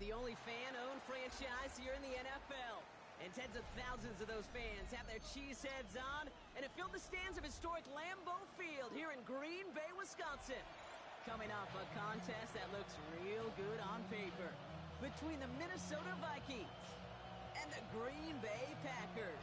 the only fan-owned franchise here in the NFL. And tens of thousands of those fans have their cheeseheads on, and it filled the stands of historic Lambeau Field here in Green Bay, Wisconsin. Coming up, a contest that looks real good on paper between the Minnesota Vikings and the Green Bay Packers.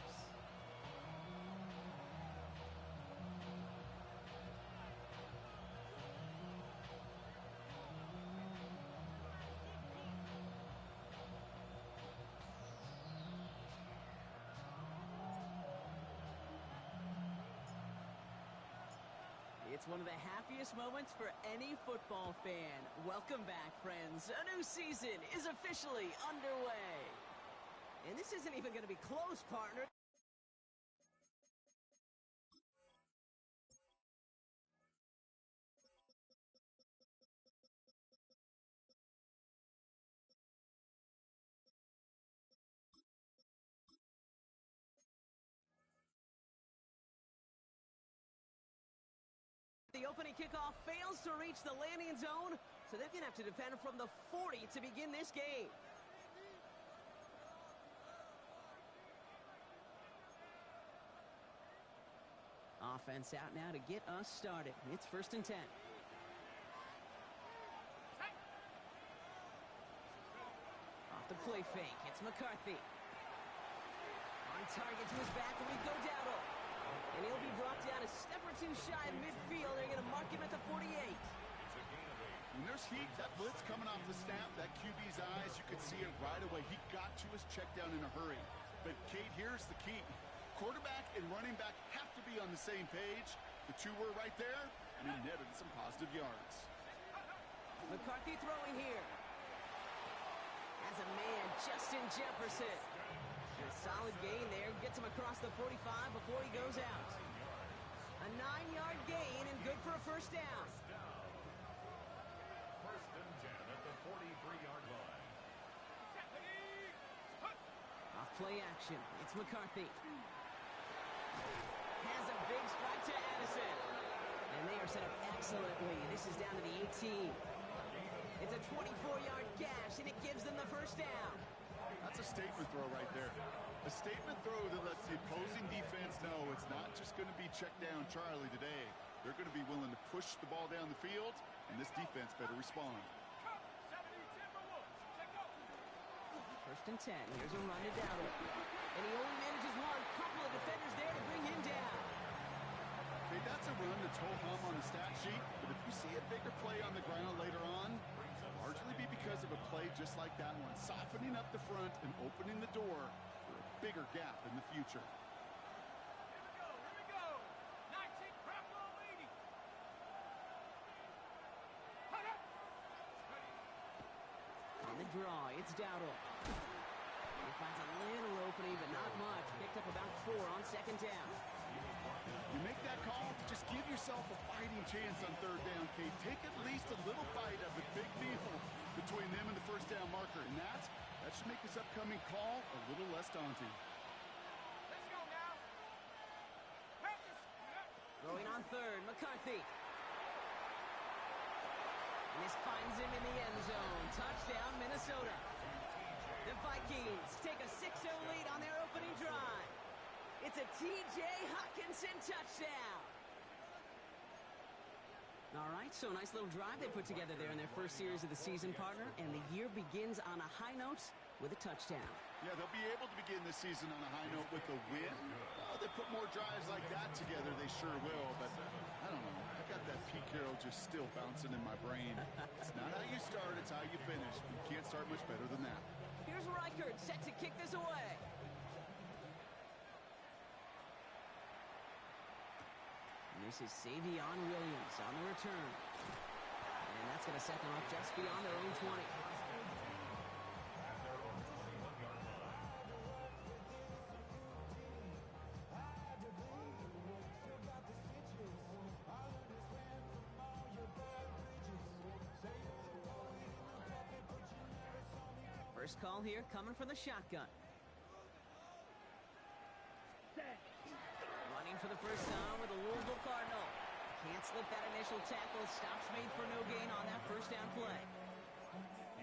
It's one of the happiest moments for any football fan. Welcome back, friends. A new season is officially underway. And this isn't even going to be close, partner. The opening kickoff fails to reach the landing zone, so they're going to have to defend from the 40 to begin this game. Offense out now to get us started. It's 1st and 10. Off the play fake, it's McCarthy. On target to his back, and we go Dowdle. And he'll be brought down a step or two shy of midfield. They're going to mark him at the 48. When there's heat, that blitz coming off the snap, that QB's eyes, you could see it right away. He got to his check down in a hurry. But, Kate, here's the key. Quarterback and running back have to be on the same page. The two were right there, and he netted some positive yards. McCarthy throwing here. As a man, Justin Jefferson. A solid gain there. Gets him across the 45 before he goes out. A 9-yard gain and good for a first down. 1st and 10 at the 43-yard line. Off play action. It's McCarthy. Has a big strike to Addison. And they are set up excellently. This is down to the 18. It's a 24-yard gash, and it gives them the first down. That's a statement throw right there. A statement throw that lets the opposing defense know it's not just going to be check down Charlie today. They're going to be willing to push the ball down the field, and this defense better respond. 1st and 10. Here's a run to Dowdle. And he only manages one. Couple of defenders there to bring him down. Okay, that's a run that's ho-hum on the stat sheet, but if you see a bigger play on the ground later on, it'll largely be because of a play just like that one, softening up the front and opening the door for a bigger gap in the future. Here we go. 19, Craplow leading. On the draw, it's Dowdle. He finds a little opening, but not much. Picked up about 4 on 2nd down. You make that call to just give yourself a fighting chance on 3rd down, Kate. Take at least a little bite of the big deal between them and the first down marker. And that should make this upcoming call a little less daunting. Let's go now. Practice. Throwing on 3rd, McCarthy. And this finds him in the end zone. Touchdown, Minnesota. The Vikings take a 6-0 lead on their opening drive. It's a T.J. Hockenson touchdown. All right, so a nice little drive they put together there in their first series of the season, partner, and the year begins on a high note with a touchdown. Yeah, they'll be able to begin this season on a high note with a win. They put more drives like that together, they sure will, but I don't know. I got that Pete Carroll just still bouncing in my brain. It's not how you start, it's how you finish. You can't start much better than that. Here's Reichert set to kick this away. And this is Savion Williams on the return. And that's going to set them up just beyond their own 20. First call here coming from the shotgun. Running for the first down with the Louisville Cardinal. Can't slip that initial tackle. Stops made for no gain on that first down play.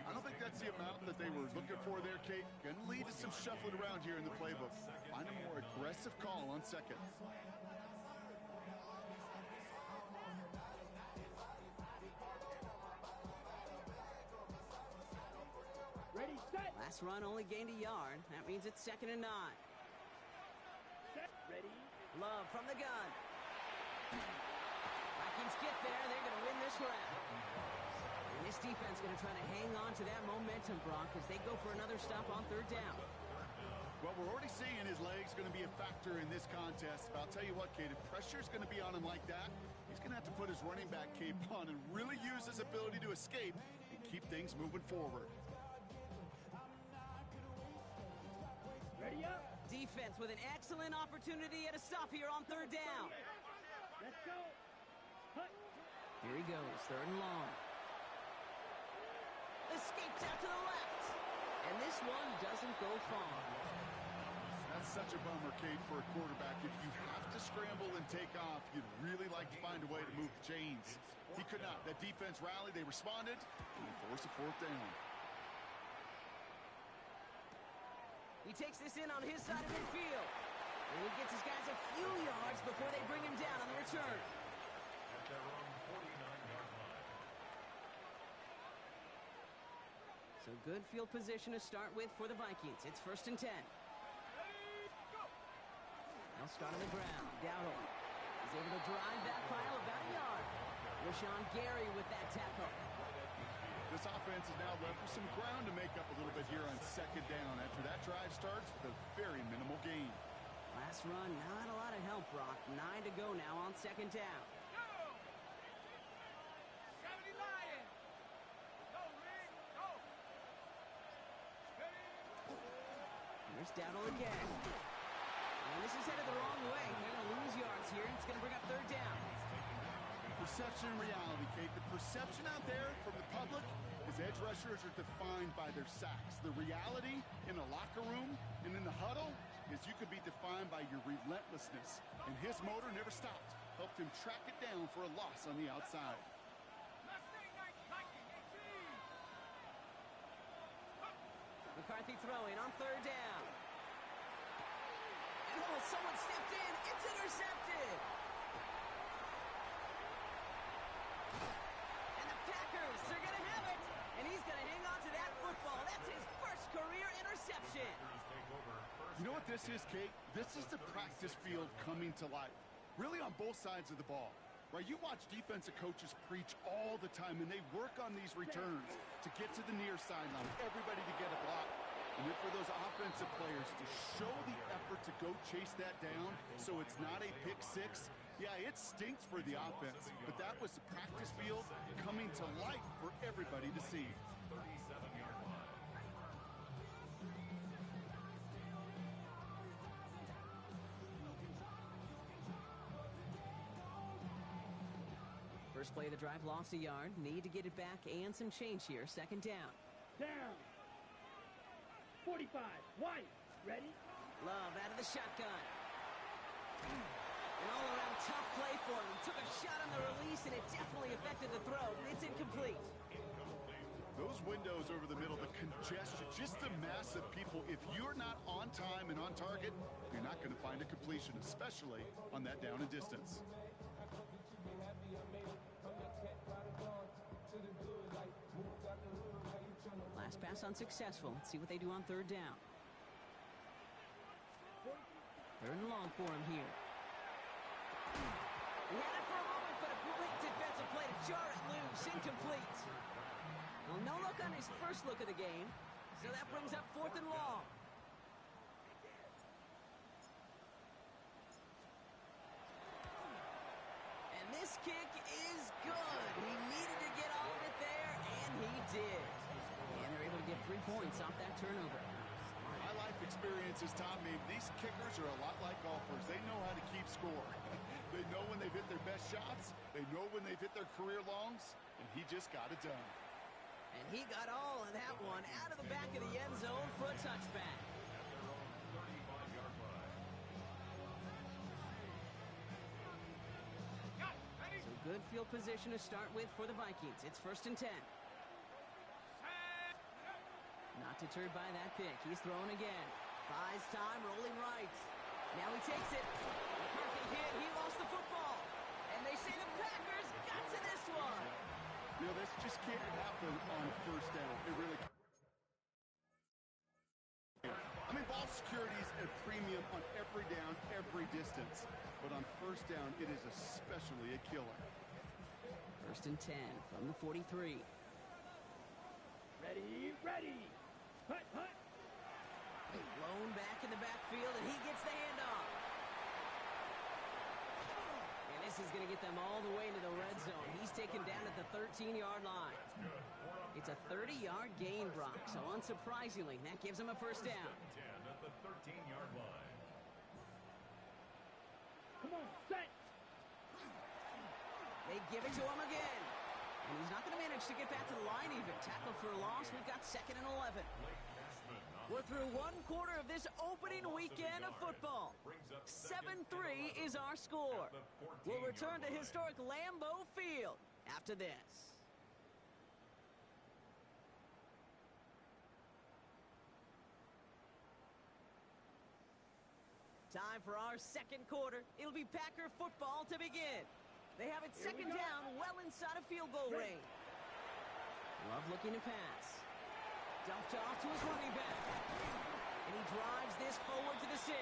I don't think that's the the amount that they were looking for there, Kate. Going to lead to some shuffling around here in the playbook. Find a more aggressive call on second. Ready, set. Last run only gained a yard. That means it's 2nd and 9. Set. Ready. Love from the gun. Vikings get there. They're going to win this round. And this defense going to try to hang on to that momentum, Brock, as they go for another stop on 3rd down. Well, we're already seeing his legs going to be a factor in this contest. But I'll tell you what, Kate, if pressure's going to be on him like that, he's going to have to put his running back cape on and really use his ability to escape and keep things moving forward. Ready up. Defense with an excellent opportunity at a stop here on 3rd down. Let's go. Hut. Here he goes, 3rd and long. Escapes out to the left. And this one doesn't go far. That's such a bummer, Kate, for a quarterback. If you have to scramble and take off, you'd really like to find a way to move the chains. He could not. That defense rallied, they responded, and they forced a 4th down. He takes this in on his side of midfield. And he gets his guys a few yards before they bring him down on the return. At their own 49-yard line. So good field position to start with for the Vikings. It's 1st and 10. They'll start on the ground. Dowdle is able to drive that pile about a yard. Rashawn Gary with that tackle. This offense is now left with some ground to make up a little bit here on 2nd down after that drive starts with a very minimal gain. Last run, not a lot of help, Brock. 9 to go now on 2nd down. Go. 70 Lions. Go, Rick. Go. Steady. Here's Dowdle again. And this is headed the wrong way. They're going to lose yards here. It's going to bring up 3rd down. Perception and reality, Kate. The perception out there from the public is edge rushers are defined by their sacks. The reality in the locker room and in the huddle is you could be defined by your relentlessness. And his motor never stopped. Helped him track it down for a loss on the outside. Mustang 19. McCarthy throwing on 3rd down. And oh, someone stepped in. It's intercepted. And the Packers are going to have it. And he's going to hang on to that football. That's his first career interception. You know what this is, Kate? This is the practice field coming to life. Really on both sides of the ball. Right? You watch defensive coaches preach all the time, and they work on these returns to get to the near sideline, everybody to get a block. And then for those offensive players to show the effort to go chase that down so it's not a pick six, yeah, it stinks for the offense. But that was the practice field coming to life for everybody to see. 37-yard line. First play of the drive lost a yard. Need to get it back and some change here. 2nd down. Down. 45. White. Ready? Love out of the shotgun. An all-around tough play for him. He took a shot on the release, and it definitely affected the throw. It's incomplete. Those windows over the middle, the congestion, just the mass of people. If you're not on time and on target, you're not going to find a completion, especially on that down and distance. Last pass unsuccessful. Let's see what they do on 3rd down. 3rd and long for him here. He had it for a moment, but a great defensive play to jar it loose. Incomplete. Well, no look on his first look of the game, so that brings up 4th and long. And this kick is good. He needed to get all of it there, and he did. And they're able to get 3 points off that turnover. My life experience has taught me these kickers are a lot like golfers. They know how to keep score. They know when they've hit their best shots. They know when they've hit their career longs, and he just got it done. And he got all of that one out of the back of the end zone for a touchback. At their own 35-yard line. So good field position to start with for the Vikings. It's 1st and 10. Not deterred by that pick. He's throwing again. Buys time, rolling right. Now he takes it. McCarthy hit. He lost the football. And they say the Packers got to this one. You know, this just can't happen on first down. It really can't. I mean, ball security is a premium on every down, every distance. But on first down, it is especially a killer. 1st and 10 from the 43. Ready, ready. Hut, hut. Blown back in the backfield, and he gets the handoff. And this is going to get them all the way into the red zone. He's taken down at the 13-yard line. It's a 30-yard gain, Brock, so unsurprisingly, that gives him a first down. 10 at the 13-yard line. Come on, set. They give it to him again. And he's not going to manage to get back to the line even. Tackle for a loss. We've got 2nd and 11. We're through one quarter of this opening weekend of football. 7-3 is our score. We'll return to historic Lambeau Field after this. Time for our second quarter. It'll be Packer football to begin. They have it 2nd down, well inside of field goal range. Love looking to pass. Dumped off to his running back. And he drives this forward to the 6.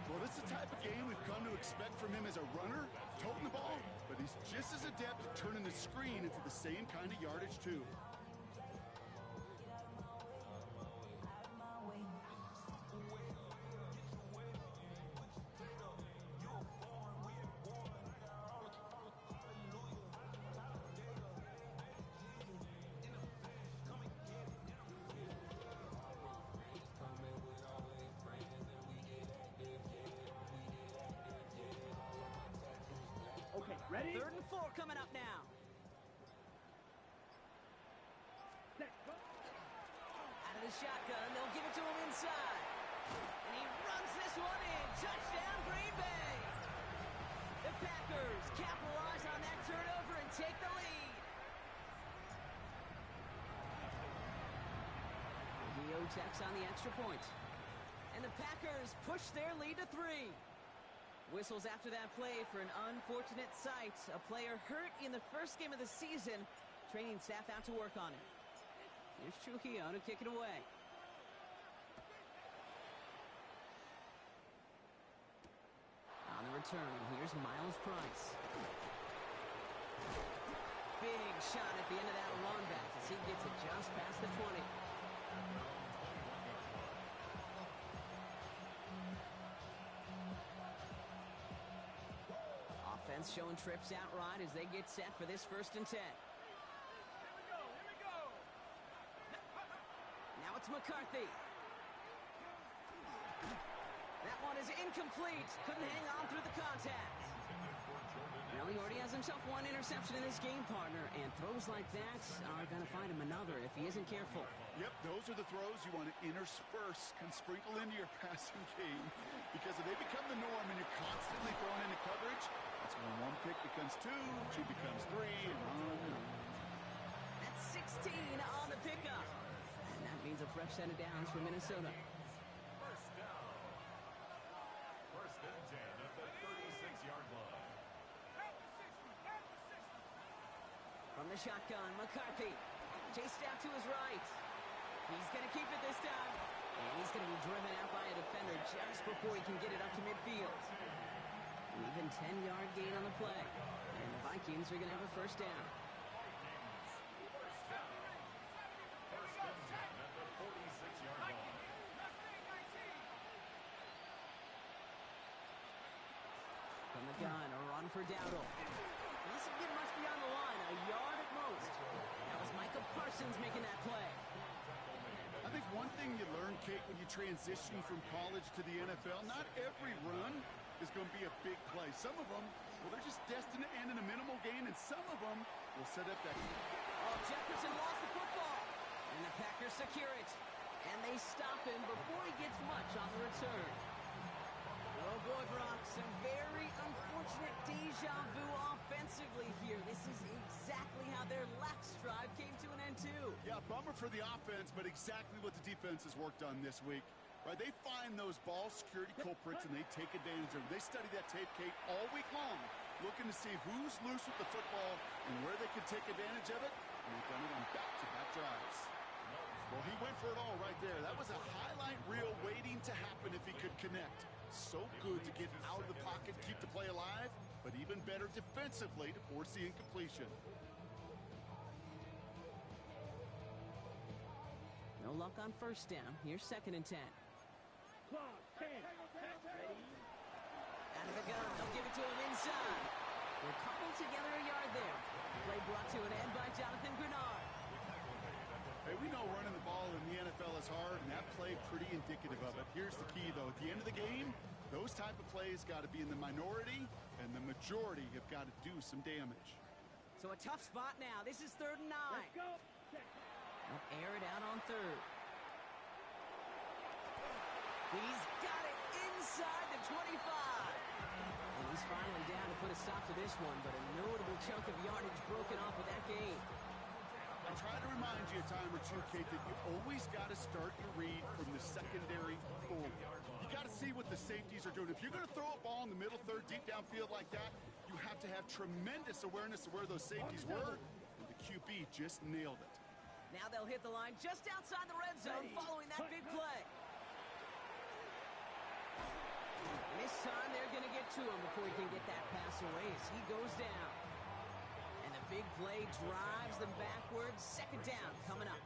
Well, this is the type of game we've come to expect from him as a runner, toting the ball, but he's just as adept at turning the screen into the same kind of yardage, too. Okay, ready? 3rd and 4 coming up now. Set, go. Out of the shotgun, they'll give it to him inside. And he runs this one in. Touchdown, Green Bay. The Packers capitalize on that turnover and take the lead. He tacks on the extra point. And the Packers push their lead to 3. Whistles after that play for an unfortunate sight. A player hurt in the first game of the season. Training staff out to work on it. Here's Trujillo to kick it away. On the return, here's Miles Price. Big shot at the end of that run back as he gets it just past the 20. Offense showing trips out right as they get set for this 1st and 10. Here we go, here we go. Now it's McCarthy. That one is incomplete. Couldn't hang on through the contact. Well, he already has himself one interception in his game, partner, and throws like that are going to find him another if he isn't careful. Yep, those are the throws you want to intersperse and sprinkle into your passing game, because if they become the norm and you're constantly thrown into coverage, that's when one pick becomes 2 becomes 3, and on and on. That's 16 on the pickup. And that means a fresh set of downs for Minnesota. First down. 1st and 10 at the 36-yard line. At the 60, at the 60. From the shotgun, McCarthy chased out to his right. He's going to keep it this time. And he's going to be driven out by a defender just before he can get it up to midfield. An even 10-yard gain on the play. And the Vikings are going to have a first down. First and 10 at the 46-yard line. From the gun, a run for Dowdle. He doesn't get much beyond the line, a yard at most. That was Micah Parsons making that play. I think one thing you learn, Kate, when you transition from college to the NFL, not every run is going to be a big play. Some of them, well, they're just destined to end in a minimal gain, and some of them will set up that. Oh, Jefferson lost the football. And the Packers secure it. And they stop him before he gets much on the return. No boy, Brock, some very unfortunate deja vu offensively here. This is exactly how their last drive came to an end, too. Yeah, bummer for the offense, but exactly what the defense has worked on this week. Right, they find those ball security culprits, and they take advantage of them. They study that tape, Kate, all week long, looking to see who's loose with the football and where they can take advantage of it, and they've done it on back-to-back drives. Well, he went for it all right there. That was a highlight reel waiting to happen if he could connect. So good to get out of the pocket, keep the play alive, but even better defensively to force the incompletion. No luck on first down. Here's 2nd and 10. Out of the gun, they'll give it to him inside. They're cobbled together a yard there. Play brought to an end by Jonathan Grenard. Hey, we know running the ball in the NFL is hard, and that play pretty indicative of it. Here's the key, though. At the end of the game, those type of plays got to be in the minority, and the majority have got to do some damage. So a tough spot now. This is 3rd and 9. Let's go. They'll air it out on 3rd. He's got it inside the 25. And he's finally down to put a stop to this one, but a notable chunk of yardage broken off with that gain. I try to remind you a time or two, Kate, that you always got to start your read from the secondary forward. You got to see what the safeties are doing. If you're going to throw a ball in the middle third, deep downfield like that, you have to have tremendous awareness of where those safeties were, and the QB just nailed it. Now they'll hit the line just outside the red zone following that big play. And this time they're going to get to him before he can get that pass away as he goes down. And the big play drives them backwards. 2nd down coming up.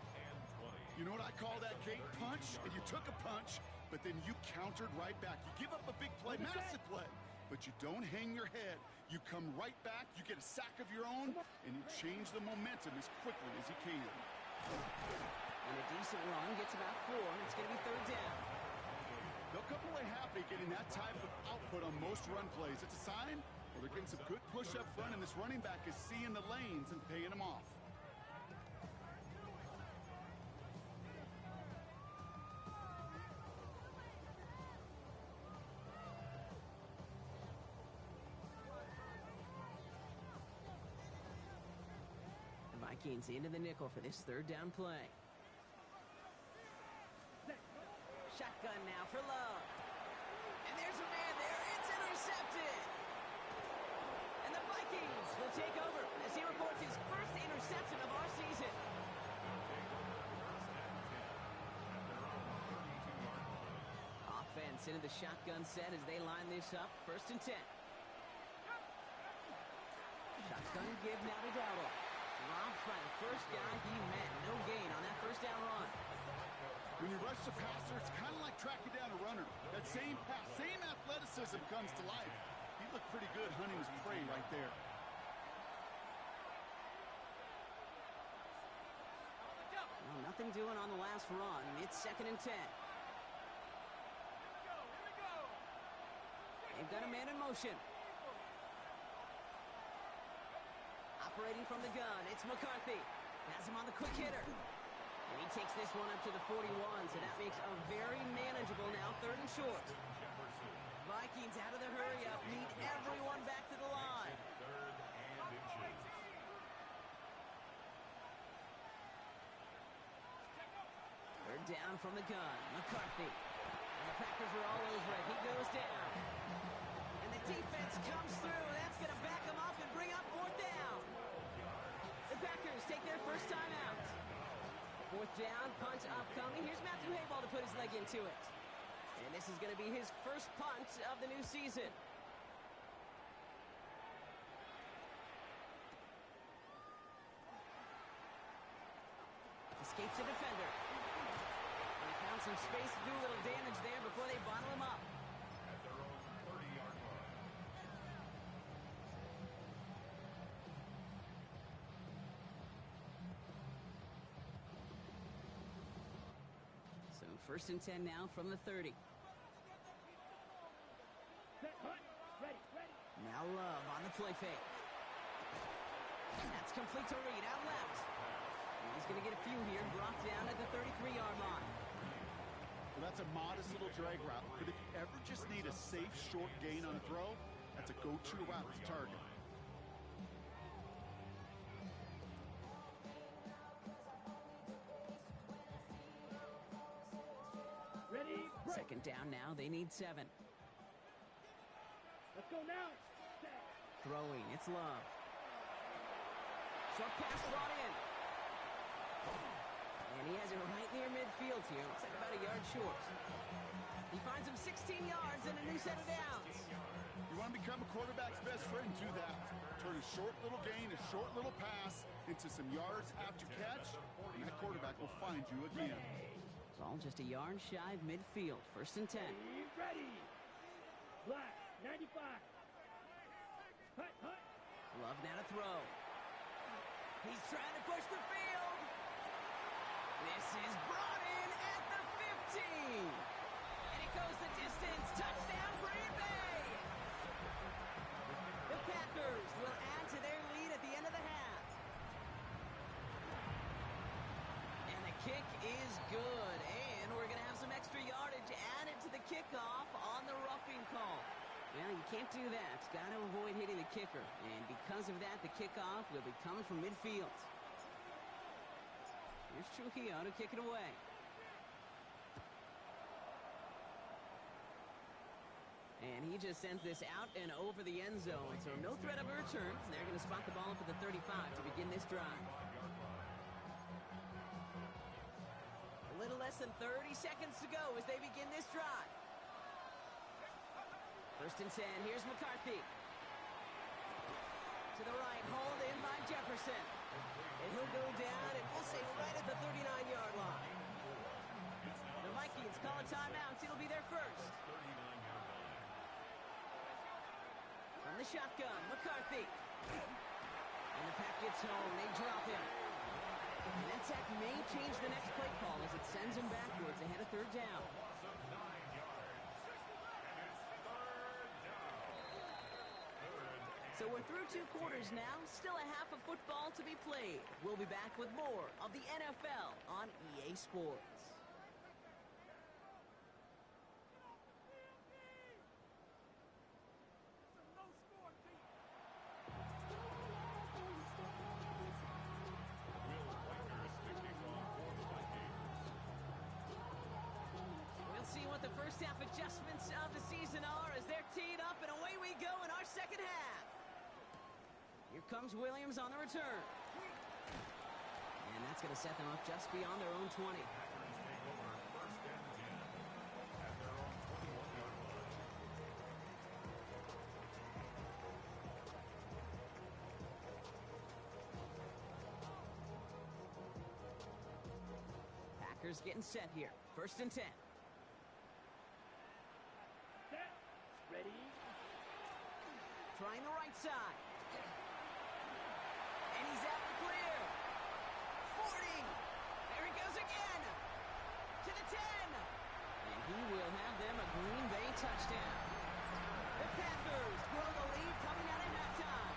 You know what I call that, Kate? Punch, and you took a punch, but then you countered right back. You give up a big play, massive play, but you don't hang your head. You come right back, you get a sack of your own, and you change the momentum as quickly as you can. And a decent run gets about 4, and it's going to be 3rd down. They'll come away happy getting that type of output on most run plays. It's a sign, well, they're getting some good push up front, and this running back is seeing the lanes and paying them off. The Vikings into the nickel for this 3rd down play. Shotgun now for Love. And there's a man there. It's intercepted. And the Vikings will take over as he reports his first interception of our season. Offense into the shotgun set as they line this up. 1st and 10. Shotgun give now to Dowdle. Dropped by the first guy he met. No gain on that 1st down run. When you rush the passer, it's kind of like tracking down a runner. That same pass, same athleticism comes to life. He looked pretty good hunting his prey right there. Well, nothing doing on the last run. It's 2nd and 10. They've got a man in motion. Operating from the gun, it's McCarthy. Has him on the quick hitter. And he takes this one up to the 41, so that makes a very manageable now 3rd and short. Vikings out of the hurry-up, need everyone back to the line. 3rd and inches. Third down from the gun, McCarthy. And the Packers are all over it. He goes down. And the defense comes through. That's going to back him up and bring up 4th down. The Packers take their first time out. 4th down, punt upcoming. Here's Matthew Hayball to put his leg into it. And this is going to be his first punt of the new season. Escapes the defender. And he found some space to do a little damage there before they bottle him up. At their own 30-yard line. So 1st and 10 now from the 30. Now Love on the play fake. And that's complete to Reed out left. And he's going to get a few here, brought down at the 33-yard line. Well, that's a modest little drag route, but if you ever just need a safe, short gain on a throw, that's a go-to route to target. Ready, break. Second down now, they need 7. Let's go now. Throwing, it's Love. Short pass brought in. And he has it right near midfield here. Looks like about a yard short. He finds him 16 yards and a new set of downs. You want to become a quarterback's best friend, do that. Turn a short little gain, a short little pass into some yards after catch, and that quarterback will find you again. Ball just a yard shy of midfield. First and 10. Ready. Black, 95. Hut, hut. Love now to throw. He's trying to push the field. This is brought in at the 15. And it goes the distance. Touchdown, Green Bay. The Packers will add to their lead at the end of the half. And the kick is good. And we're going to have some extra yardage added to the kickoff on the roughing call. Well, you can't do that. Got to avoid hitting the kicker. And because of that, the kickoff will be coming from midfield. Here's Trujillo to kick it away. And he just sends this out and over the end zone. So no threat of a return. They're going to spot the ball up at the 35 to begin this drive. A little less than 30 seconds to go as they begin this drive. First and 10, here's McCarthy. To the right, hauled in by Jefferson. And he'll go down, and we'll say right at the 39-yard line. The Vikings call a timeout. It'll be their first. From the shotgun, McCarthy. And the pack gets home. They drop him. And that sack may change the next play call as it sends him backwards ahead of third down. So we're through 2 quarters now. Still a half of football to be played. We'll be back with more of the NFL on EA Sports. We'll see what the first half adjustments of the season are as they're teed up, and away we go in our second half. Here comes Williams on the return. And that's going to set them up just beyond their own 20. Packers getting set here. First and 10. Set. Ready. Trying the right side. And he's out the clear. 40. There he goes again. To the 10. And he will have them a Green Bay touchdown. The Packers grow the lead coming out at halftime.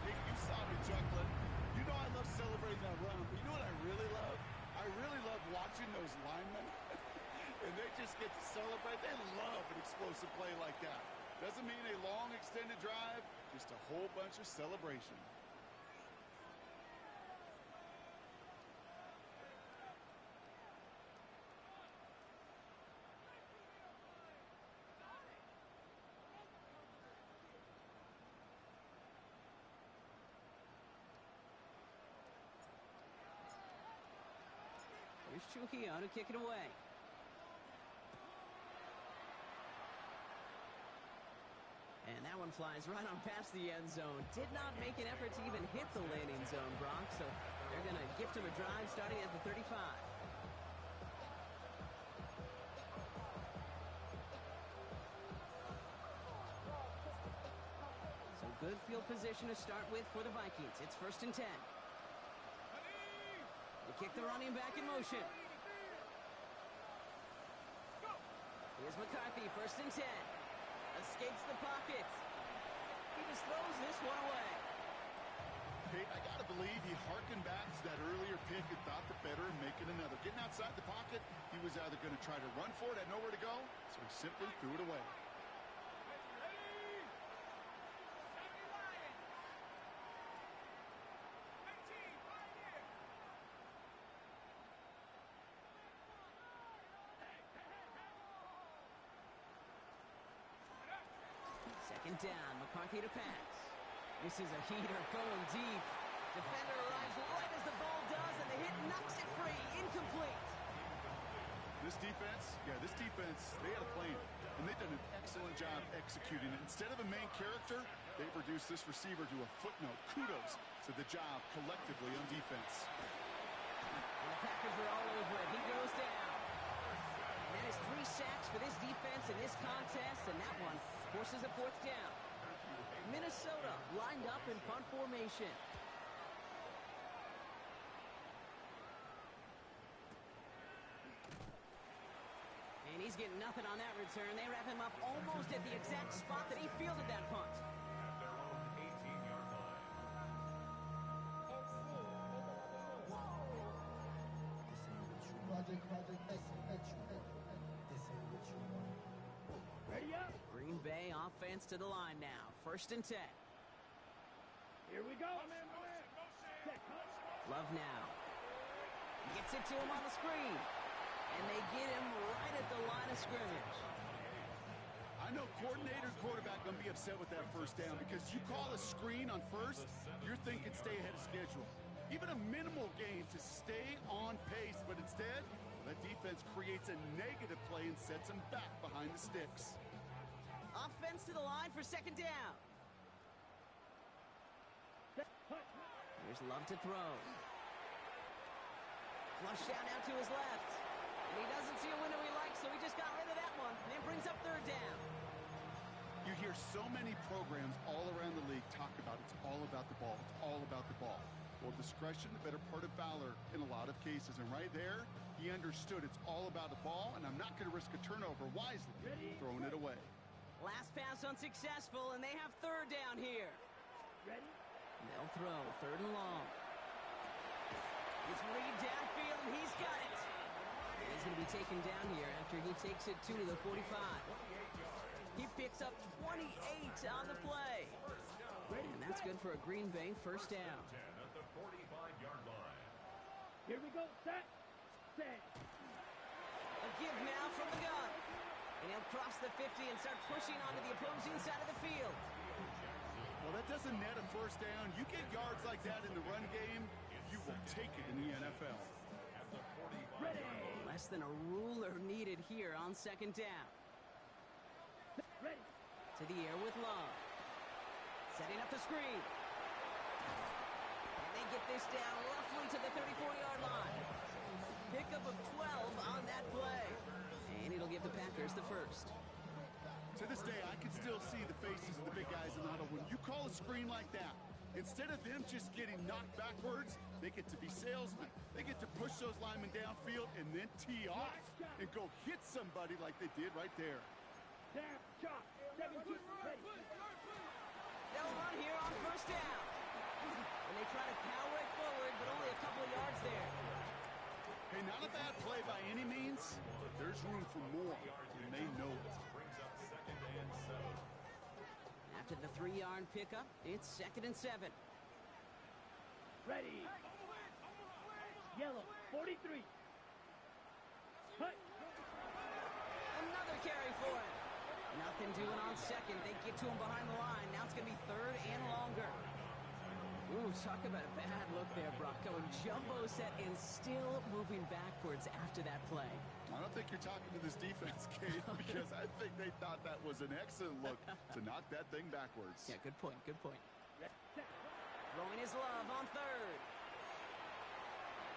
Hey, you saw me chuckling. You know I love celebrating that run, but you know what I really love? I really love watching those linemen. And they just get to celebrate. They love an explosive play like that. Doesn't mean a long extended drive, just a whole bunch of celebration. Here's Trujillo to kick it away. And that one flies right on past the end zone. Did not make an effort to even hit the landing zone, Brock. So they're going to gift him a drive starting at the 35. So good field position to start with for the Vikings. It's first and 10. They kick the running back in motion. Here's McCarthy, first and 10. Escapes the pocket. He just throws this one away. Kate, I got to believe he harkened back to that earlier pick and thought the better and making another. Getting outside the pocket, he was either going to try to run for it, had nowhere to go, so he simply threw it away. Second down, McCarthy to pass. This is a heater going deep. Defender arrives right as the ball does, and the hit knocks it free. Incomplete. This defense, they had a plan, and they've done an excellent job executing it. Instead of a main character, they've reduced this receiver to a footnote. Kudos to the job collectively on defense. And the Packers are all over it. He goes down. And that is 3 sacks for this defense in this contest, and that one forces a 4th down. Minnesota lined up in punt formation. And he's getting nothing on that return. They wrap him up almost at the exact spot that he fielded that punt. At their own 18-yard line. Ready up. Green Bay offense to the line now. 1st and 10. Here we go. Love now. Gets it to him on the screen. And they get him right at the line of scrimmage. I know coordinator and quarterback going to be upset with that 1st down because you call a screen on 1st, you're thinking stay ahead of schedule. Even a minimal gain to stay on pace, but instead, that defense creates a negative play and sets them back behind the sticks. Offense to the line for 2nd down. Here's Love to throw. Flush down out to his left. And he doesn't see a window he likes, so he just got rid of that one. And brings up 3rd down. You hear so many programs all around the league talk about it's all about the ball. It's all about the ball. Well, discretion, the better part of valor in a lot of cases. And right there, he understood it's all about the ball, and I'm not going to risk a turnover wisely, throwing it away. Last pass unsuccessful, and they have 3rd down here. Ready? They'll throw 3rd and long. It's Reed downfield, and he's got it. And he's going to be taken down here after he takes it to the 45. He picks up 28 on the play. And that's good for a Green Bay 1st down. 10 at the 45-yard line. Here we go. Set. A give now from the gun. And he'll cross the 50 and start pushing onto the opposing side of the field. Well, that doesn't net a 1st down. You get yards like that in the run game, you will take it in the NFL. Ready. Less than a ruler needed here on 2nd down. Ready. To the air with Love. Setting up the screen. And they get this down roughly to the 34-yard line. Pickup of 12 on that play. And it'll give the Packers the 1st. To this day, I can still see the faces of the big guys in the huddle. When you call a screen like that, instead of them just getting knocked backwards, they get to be salesmen. They get to push those linemen downfield and then tee off and go hit somebody like they did right there. Down. Chop. 17. Ready. They'll run here on 1st down. And they try to power it forward, but only a couple of yards there. Hey, not a bad play by any means, but there's room for more, and they know it. Brings up 2nd and 7. After the 3-yard pickup, it's 2nd and 7. Ready. Yellow. 43. Hut. Another carry for him. Nothing doing on 2nd. They get to him behind the line. Now it's going to be 3rd and longer. Ooh, talk about a bad look there, Brock. Going jumbo set and still moving backwards after that play. I don't think you're talking to this defense, Kate, because I think they thought that was an excellent look to knock that thing backwards. Yeah, good point, good point. Throwing his Love on 3rd.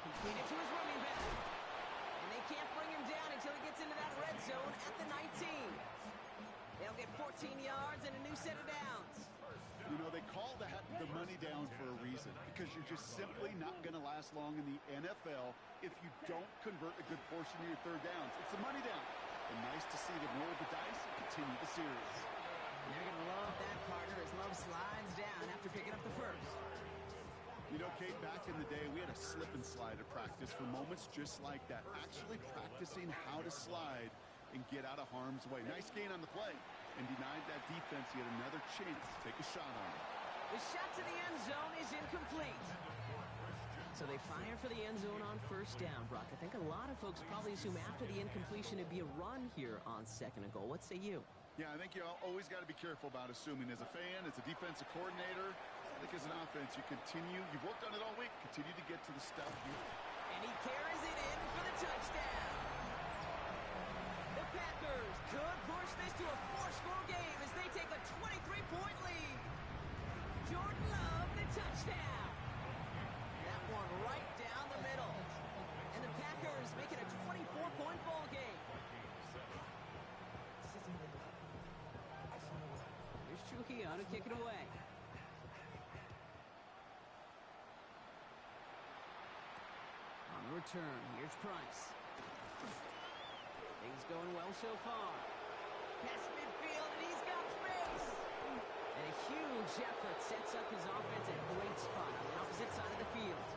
Completed to his running back. And they can't bring him down until he gets into that red zone at the 19. They'll get 14 yards and a new set of downs. You know, they call that the money down for a reason, because you're just simply not going to last long in the NFL if you don't convert a good portion of your 3rd downs. It's the money down. And nice to see them roll the dice and continue the series. And they're going to love that, partner, as Love slides down after picking up the 1st. You know, Kate, back in the day, we had a slip and slide at practice for moments just like that. Actually practicing how to slide and get out of harm's way. Nice gain on the play and denied that defense yet another chance to take a shot on it. The shot to the end zone is incomplete. So they fire for the end zone on first down, Brock. I think a lot of folks probably assume after the incompletion it'd be a run here on second and goal. What say you? Yeah, I think you always got to be careful about assuming. As a fan, as a defensive coordinator, I think as an offense, you've worked on it all week, continue to get to the stuff you... And he carries it in for the touchdown. The Packers could push this to a 4-score game as they take a 23-point lead. Jordan Love, the touchdown. That one right down the middle. And the Packers make it a 24-point ball game. Here's Trujillo to kick it away. On the return, here's Price. Things going well so far. Past midfield, and he's got space. And a huge effort sets up his offense at a great spot on the opposite side of the field.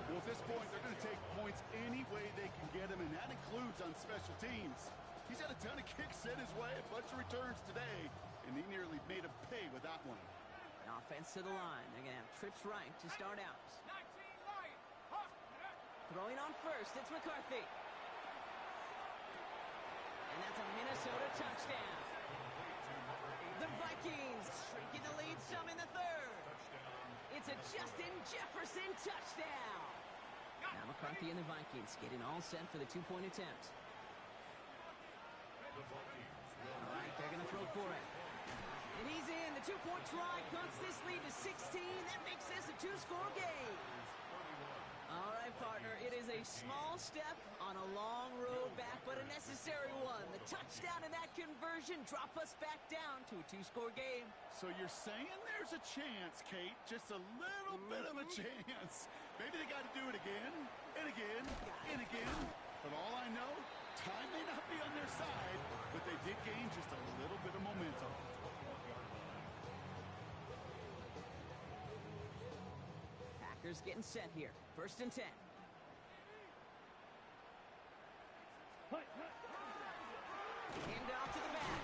Well, at this point, they're going to take points any way they can get them, and that includes on special teams. He's had a ton of kicks sent his way, a bunch of returns today, and he nearly made him pay with that one. The offense to the line. They're going to have trips right to start out. 19 Lions. Huh. Throwing on first, it's McCarthy. And that's a Minnesota touchdown. The Vikings shrinking the lead some in the third. It's a Justin Jefferson touchdown. Now McCarthy and the Vikings getting all set for the two-point attempt. All right, they're going to throw for it. And he's in. The two-point try cuts this lead to 16. That makes this a two-score game. All right, partner, it is a small step on a long road back, but a necessary one. The touchdown and that conversion drop us back down to a two-score game. So you're saying there's a chance, Kate, just a little bit of a chance. Maybe they got to do it again, and again, and again. But all I know, time may not be on their side, but they did gain just a little bit of momentum. Packers getting set here. First and 10. Hand off to the back.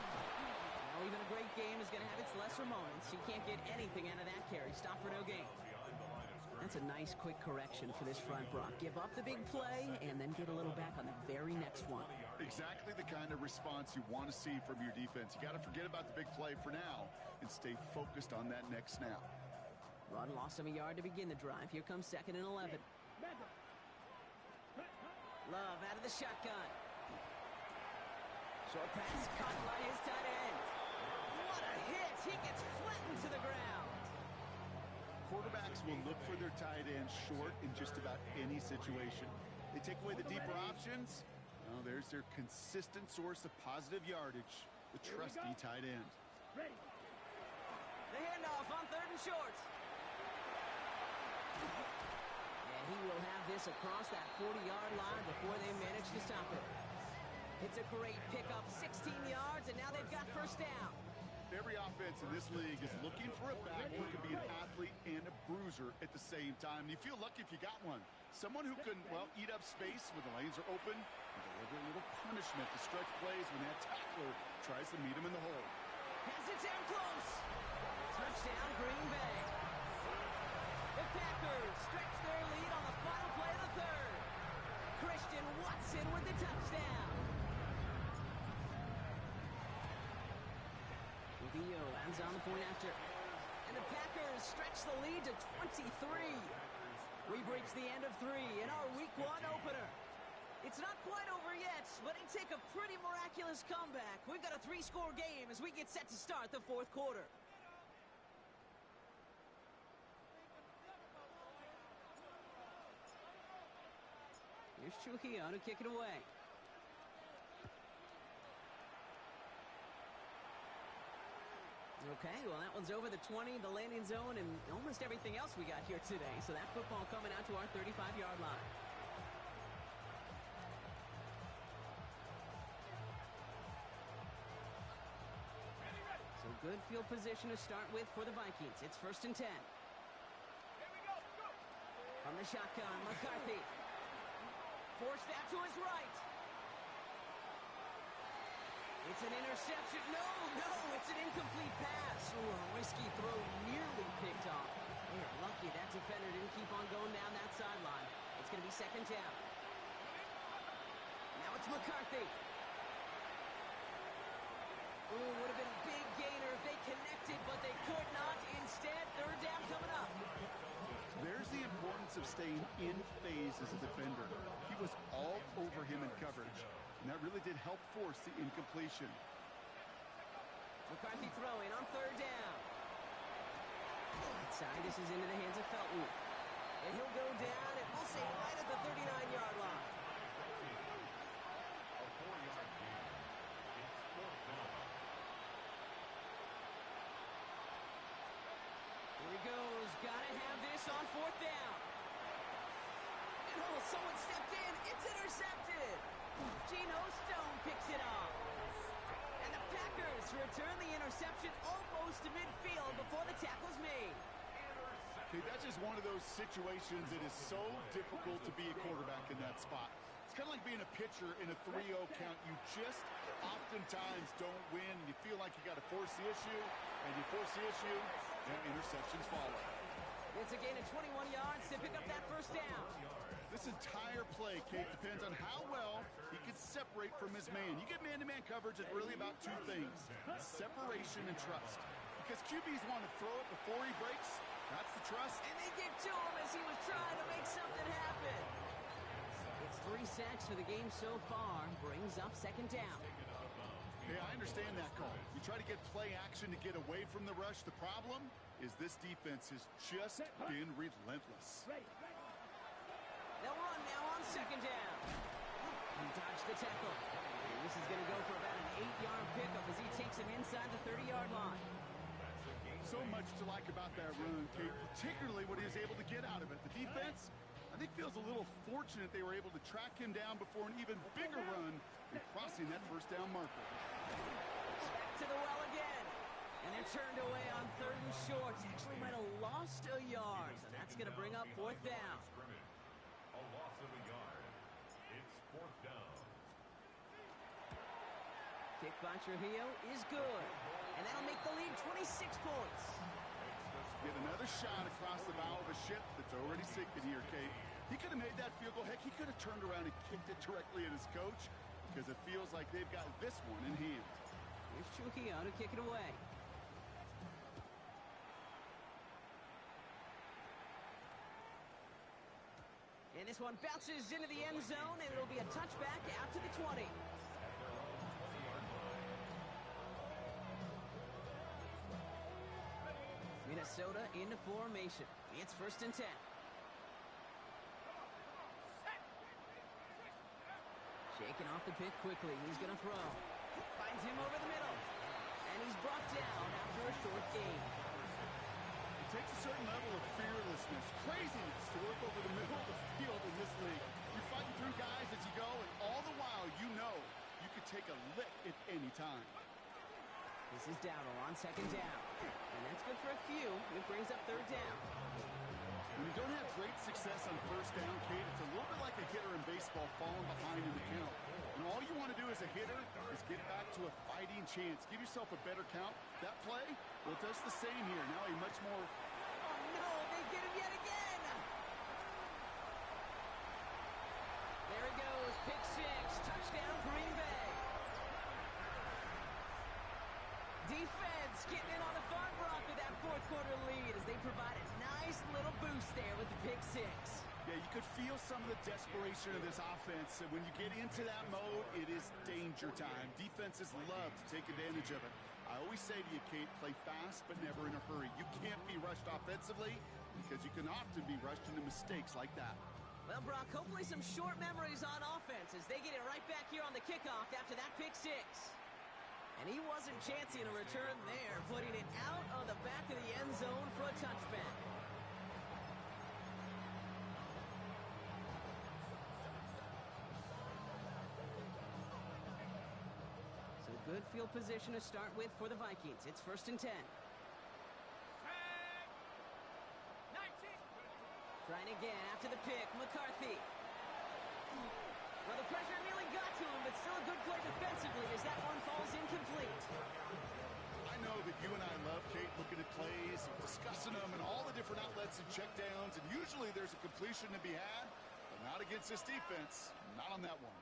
Well, even a great game is going to have its lesser moments. You can't get anything out of that carry. Stop for no gain. That's a nice quick correction for this front, Brock. Give up the big play and then get a little back on the very next one. Exactly the kind of response you want to see from your defense. You got to forget about the big play for now and stay focused on that next snap. Run lost him a yard to begin the drive. Here comes 2nd and 11. Love out of the shotgun. Short pass caught by his tight end. What a hit! He gets flattened to the ground. Quarterbacks will look for their tight end short in just about any situation. They take away the deeper options. Well, there's their consistent source of positive yardage, the trusty tight end. Ready. The handoff on 3rd and short. And he will have this across that 40-yard line before they manage to stop it. It's a great pickup, 16 yards, and now they've got first down. Every offense in this league is looking for a back who can be an athlete and a bruiser at the same time. You feel lucky if you got one. Someone who can, well, eat up space when the lanes are open and deliver a little punishment to stretch plays when that tackler tries to meet him in the hole. Has it down close. Touchdown, Green Bay. The Packers stretch their lead on the final play of the third. Christian Watson with the touchdown. Trujillo ends on the point after. And the Packers stretch the lead to 23. We've reached the end of 3 in our Week 1 opener. It's not quite over yet, but it take a pretty miraculous comeback. We've got a 3-score game as we get set to start the 4th quarter. Here's Trujillo to kick it away. Okay, well, that one's over the 20, the landing zone, and almost everything else we got here today. So that football coming out to our 35-yard line. So good field position to start with for the Vikings. It's 1st and 10. Here we go. From the shotgun, McCarthy. Forced that to his right. It's an interception. No, it's an incomplete pass. Ooh, a risky throw nearly picked off. They are lucky that defender didn't keep on going down that sideline. It's going to be second down. Now it's McCarthy. Ooh, would have been a big gainer if they connected, but they could not. Instead, third down coming up. There's the importance of staying in phase as a defender. He was all over him in coverage, and that really did help force the incompletion. McCarthy throwing on third down. Outside, this is into the hands of Felton. And he'll go down, and we'll say right at the 39-yard line. A 4-yard gain. It's fourth down. Here he goes. Gotta have this on fourth down. And oh, someone stepped in. It's intercepted. Geno Stone picks it off. And the Packers return the interception almost to midfield before the tackle's made. Okay, that's just one of those situations that is so difficult to be a quarterback in that spot. It's kind of like being a pitcher in a 3-0 count. You just oftentimes don't win. You feel like you got to force the issue, and you force the issue, and interceptions follow. It's a gain of 21 yards to pick up that first down. This entire play, Kate, depends on how well he can separate from his man. You get man-to-man coverage, it's really about two things: separation and trust. Because QBs want to throw it before he breaks. That's the trust. And they get to him as he was trying to make something happen. It's 3 sacks for the game so far. Brings up second down. Hey, I understand that call. You try to get play action to get away from the rush. The problem is this defense has just been relentless. They'll run now on second down. He dodged the tackle. And this is going to go for about an 8-yard pickup as he takes him inside the 30-yard line. So much to like about that run, Kate, particularly what he was able to get out of it. The defense, I think, feels a little fortunate they were able to track him down before an even bigger run and crossing that first down marker. Back to the well again. And they're turned away on third and short. Actually might have lost a yard. So that's going to bring up fourth down. A loss of a yard. It's fourth down. Kick by Trujillo is good. And that'll make the lead 26 points. Get another shot across the bow of a ship that's already sinking here, Kate. He could have made that field goal. Heck, he could have turned around and kicked it directly at his coach, because it feels like they've got this one in hand. Here's Trujillo to kick it away. And this one bounces into the end zone, and it'll be a touchback out to the 20. Minnesota into formation. It's first and 10. Shaking off the pick quickly. He's going to throw. Finds him over the middle. And he's brought down after a short gain. It takes a certain level of fearlessness, craziness to work over the middle of the field in this league. You're fighting through guys as you go, and all the while you know you could take a lick at any time. This is Dowdle on second down. And that's good for a few. It brings up third down. When you don't have great success on first down, Kate, it's a little bit like a hitter in baseball falling behind in the count. And all you want to do as a hitter is get back to a fighting chance. Give yourself a better count. That play, well, it does the same here. Now a much more... Oh, no, they get him yet again. There he goes, pick six, touchdown Green Bay. Defense getting in on the farm block with that fourth quarter lead as they provide a nice little boost there with the pick six. Yeah, you could feel some of the desperation of this offense. And when you get into that mode, it is danger time. Defenses love to take advantage of it. I always say to you, Kate, play fast but never in a hurry. You can't be rushed offensively because you can often be rushed into mistakes like that. Well, Brock, hopefully some short memories on offense as they get it right back here on the kickoff after that pick six. And he wasn't chancing a return there, putting it out on the back of the end zone for a touchback. So good field position to start with for the Vikings. It's first and 10. Trying again after the the pick. McCarthy. Well, the pressure nearly got to him, but still a good play defensively as that one falls incomplete. I know that you and I love, Kate, looking at plays, discussing them, and all the different outlets and checkdowns, and usually there's a completion to be had, but not against this defense. Not on that one.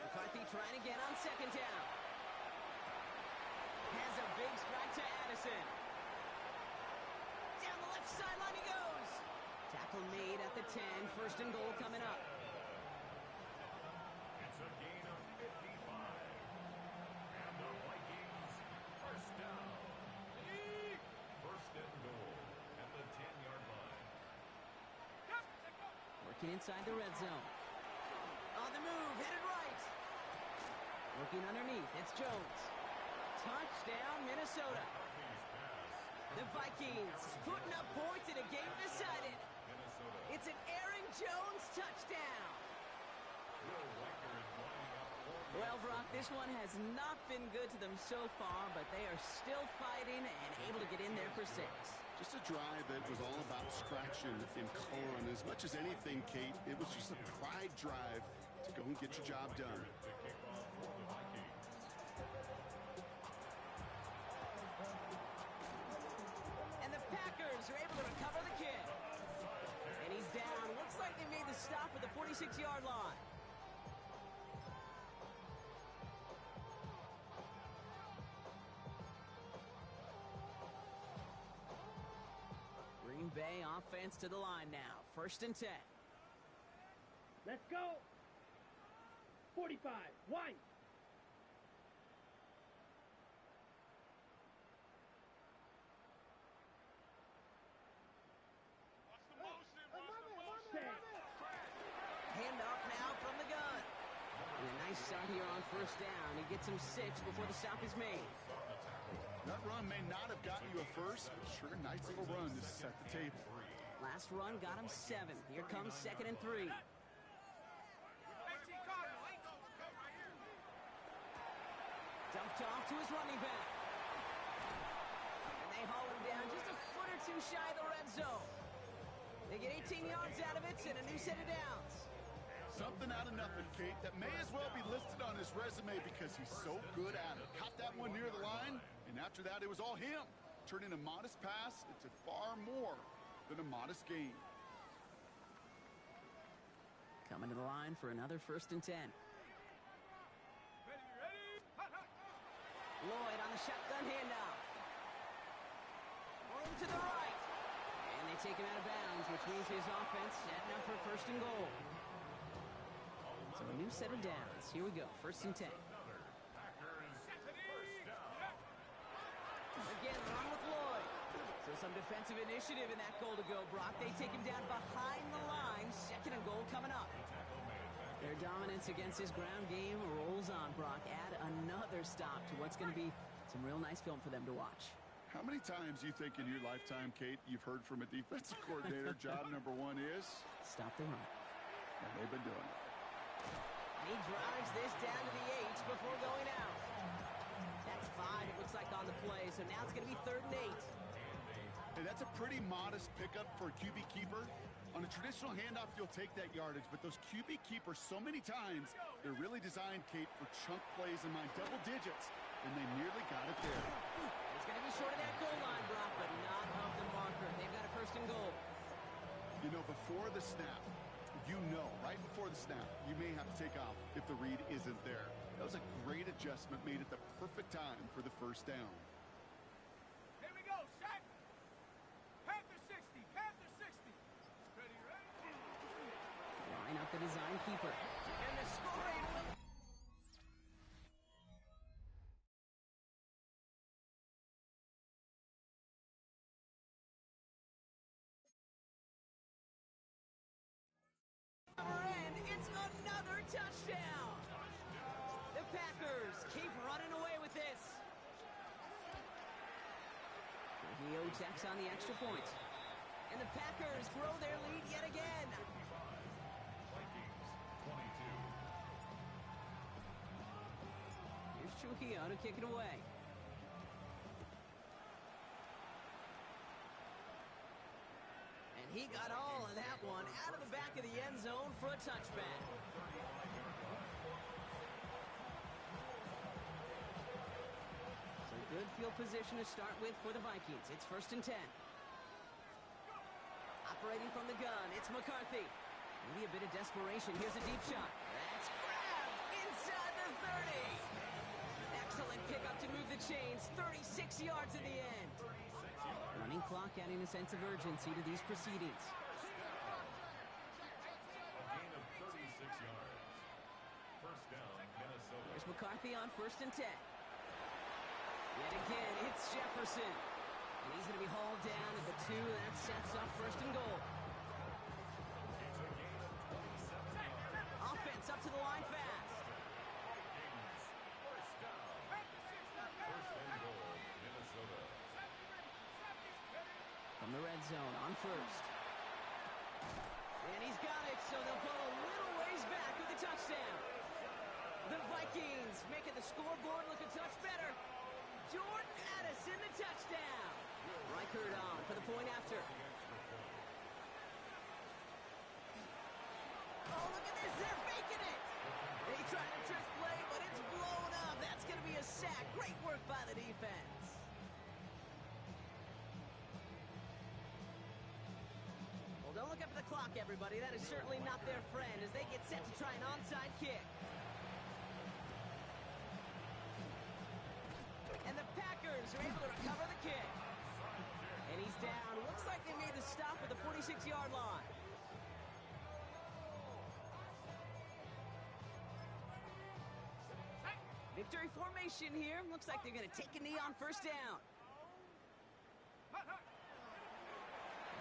McCarthy trying again on second down. Has a big strike to Addison. Down the left sideline he goes. Tackle made at the 10. First and goal coming up. It's a gain of 55. And the Vikings first down. First and goal at the 10-yard line. Working inside the red zone. On the move, headed right. Looking underneath, it's Jones. Touchdown, Minnesota. The Vikings putting up points in a game decided. It's an Aaron Jones touchdown. Well, Brock, this one has not been good to them so far, but they are still fighting and able to get in there for 6. Just a drive that was all about scratching and clawing. As much as anything, Kate, it was just a pride drive to go and get your job done. And the Packers are able to recover the kick. And he's down. Looks like they made the stop at the 46-yard line. Green Bay offense to the line now. First and 10. Let's go. 45. One. Handoff now from the gun. And a nice start here on first down. He gets him 6 before the stop is made. That run may not have gotten you a first, but sure, nice little run to set the table. Last run got him 7. Here comes second and 3. Dumped off to his running back. And they haul him down just a foot or two shy of the red zone. They get 18 yards out of it and a new set of downs. Something out of nothing, Kate, that may as well be listed on his resume because he's so good at it. Caught that one near the line, and after that, it was all him. Turning a modest pass into far more than a modest gain. Coming to the line for another first and 10. Lloyd on the shotgun handoff. Room to the right. And they take him out of bounds, which means his offense setting up for first and goal. So a new set of downs. Here we go. First and 10. Again, run with Lloyd. So some defensive initiative in that goal to go, Brock. They take him down behind the line. Second and goal coming up. Their dominance against his ground game rolls on, Brock. Add another stop to what's going to be some real nice film for them to watch. How many times do you think in your lifetime, Kate, you've heard from a defensive coordinator, job number 1 is? Stop the run. And they've been doing it. He drives this down to the 8 before going out. That's 5, it looks like, on the play. So now it's going to be third and 8. And that's a pretty modest pickup for a QB keeper. On a traditional handoff, you'll take that yardage, but those QB keepers, so many times, they're really designed, Kate, for chunk plays in mind, double digits, and they nearly got it there. It's going to be short of that goal line, Brock, but not of the marker. They've got a first and goal. You know, before the snap, right before the snap, you may have to take off if the read isn't there. That was a great adjustment made at the perfect time for the first down. Here we go, set. Panther 60, Panther 60. Ready, ready? Line up the design keeper. And the scoring will... And it's another touchdown. The Packers keep running away with this. Trujillo tacks on the extra point. And the Packers grow their lead yet again. Vikings 22. Here's Trujillo to kick it away. He got all of that one out of the back of the end zone for a touchback. So good field position to start with for the Vikings. It's 1st and 10. Operating from the gun, it's McCarthy. Maybe a bit of desperation. Here's a deep shot. That's grabbed inside the 30. Excellent pickup to move the chains. 36 yards in the end. Running clock adding a sense of urgency to these proceedings. A gain of 36 yards. First down, Minnesota. There's McCarthy on 1st and 10. Yet again, it's Jefferson. And he's going to be hauled down at the 2. That sets up 1st and goal. It's a gain of 27 yards. Offense up to the line fast. Vikings, first down. First and goal, Minnesota. From the red zone on 1st. And he's got it, so they'll pull a little ways back with the touchdown. The Vikings making the scoreboard look a touch better. Jordan Addison, the touchdown. Reichert on for the point after. Oh, look at this. They're faking it. They tried a trick play, but it's blown up. That's going to be a sack. Great work by the defense. Well, don't look up at the clock, everybody. That is certainly not their friend as they get set to try an onside kick. And the Packers are able to recover the kick. And he's down. Looks like they made the stop at the 46-yard line. Victory formation here. Looks like they're going to take a knee on 1st down.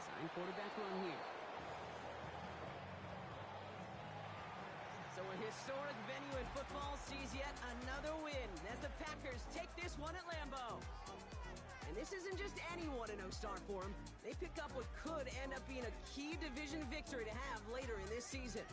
Design quarterback run here. So a historic venue in football sees yet another win as the Packers take this one at Lambeau. And this isn't just any 1-0 start for them. They pick up what could end up being a key division victory to have later in this season.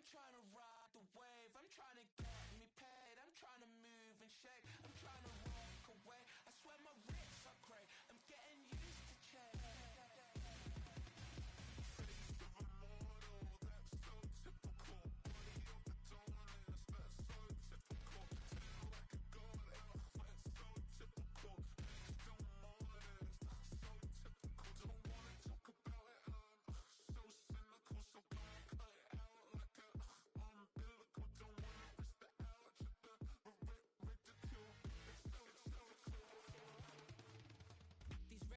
Trying to ride the wave, I'm trying to get me paid, I'm trying to move and shake.